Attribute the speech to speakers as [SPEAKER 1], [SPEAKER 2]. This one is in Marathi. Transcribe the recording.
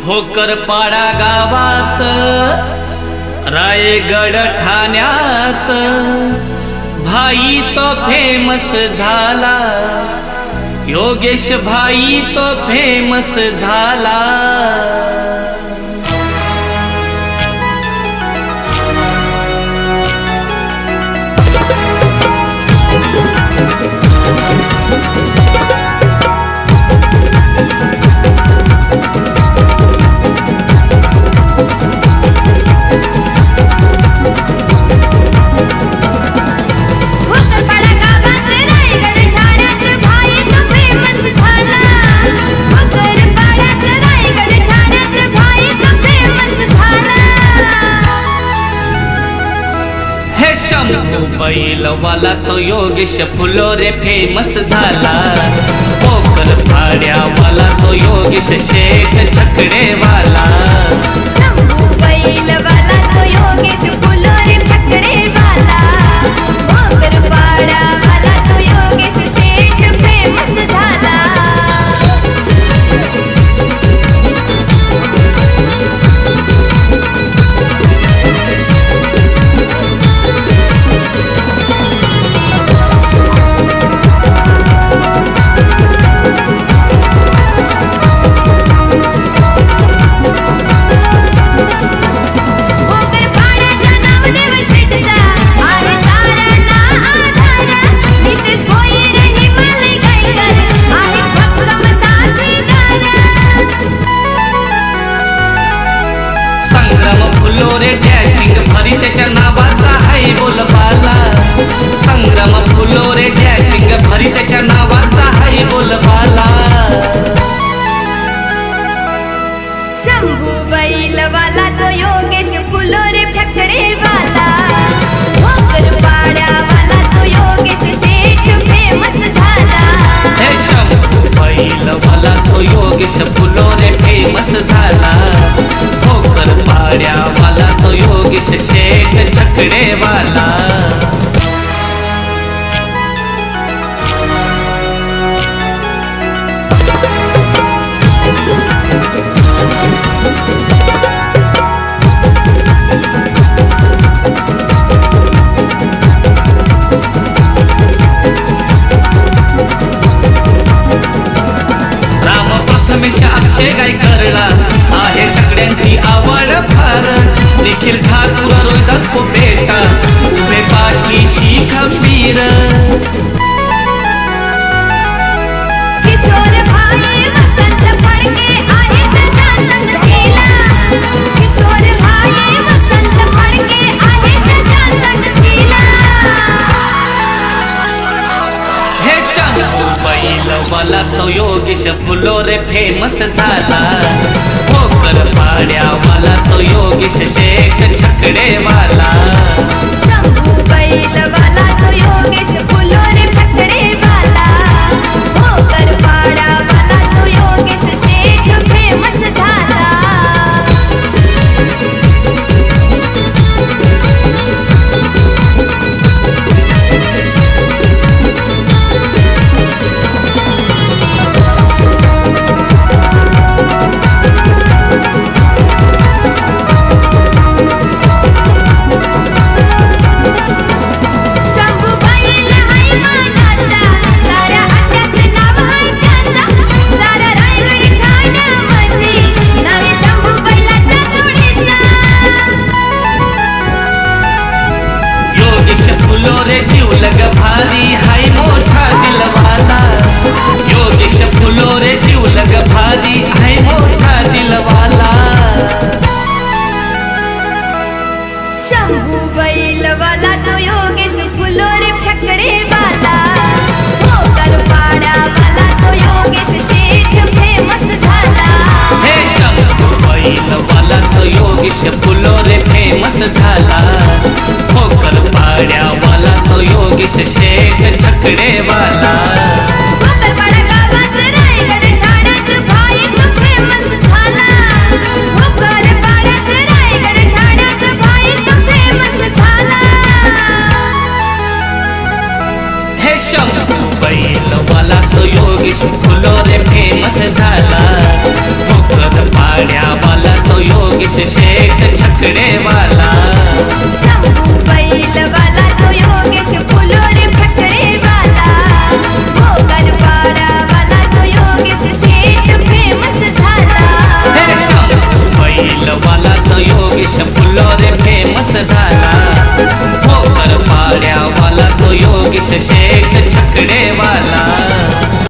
[SPEAKER 1] भोकरपाडा गावात रायगड ठाण्यात भाई तो फेमस झाला, योगेश भाई तो फेमस झाला। बैलवाला तो योगेश फुलोरे फेमस झाला, भोकरपाड्यावाला तो योगेश शेठ छकडेवाला।
[SPEAKER 2] शंभू बैलवाला तो योगेश फुलोरे छकडेवाला, भोकरपाड्यावाला तो योगेश शेठ फेमस झाला।
[SPEAKER 1] त्याच्या नावाचा आहे बोलबाला, संग्राम फुलोरे डॅशिंग भरी त्याच्या नावाचा आहे बोलबाला।
[SPEAKER 2] शंभू बैलवाला तो योगेश फुलोरे छकडेवाला, भोकरपाड्यावाला तो योगेश शेठ फेमस झाला।
[SPEAKER 1] हे शंभू बैलवाला तो योगेश फुलोरे फेमस झाला, भोकरपाड्यावाला तो योगेश शेठ छकडेवाला। राम प्रथमेश अक्षय काय करला आहे छकड्यांची आवड फार, निखिल ठाकूर रोहिदास को बेटा उभे पाठीशी खंबीर।
[SPEAKER 2] किशोर भाई वसंत फडके आहेत त्या संगतीला, किशोर भाई वसंत फडके आहेत त्या संगतीला।
[SPEAKER 1] हे शंभू बैलवाला तो योगेश फुलोरे फेमस झाला, भोकरपाड्यावाला तो योगेश शेठ छकडेवाला।
[SPEAKER 2] शंभू बैलवाला तो योगेश फुलोरे छकडेवाला, भोकरपाड्यावाला तो योगेश शेठ फेमस झाला।
[SPEAKER 1] फुलोरे जीवलग भारी हाय मोठा दिलवाला, योगेश फुलोरे जीवलग भारी हाय मोठा दिलवाला।
[SPEAKER 2] शंभू बैलवाला तो योगेश फुलोरे छकडेवाला, भोकरपाड्यावाला तो योगेश शेठ फेमस झाला।
[SPEAKER 1] हे शंभू बैलवाला तो योगेश फुलोरे फेमस झाला, भोकरपाड्यावाला तो योगेश शेठ छकडेवाला।
[SPEAKER 2] भोकरपाडा गावात रायगड ठाण्यात भाई तो फेमस झाला, भोकरपाड्यात रायगड ठाण्यात भाई तो फेमस झाला।
[SPEAKER 1] हे शंभू बैलवाला तो योगेश फुलोरे फेमस झाला, भोकरपाड्या योगेश शेठ छकडेवाला.
[SPEAKER 2] शंभू बैलवाला तो योगेश फुलोरे छकडेवाला. भोकर पाडावाला तो योगेश शेठ फेमस झाला.
[SPEAKER 1] हे शंभू बैलवाला तो योगेश फुलोरे फेमस झाला. भोकर पाड्यावाला तो योगेश शेठ छकडेवाला.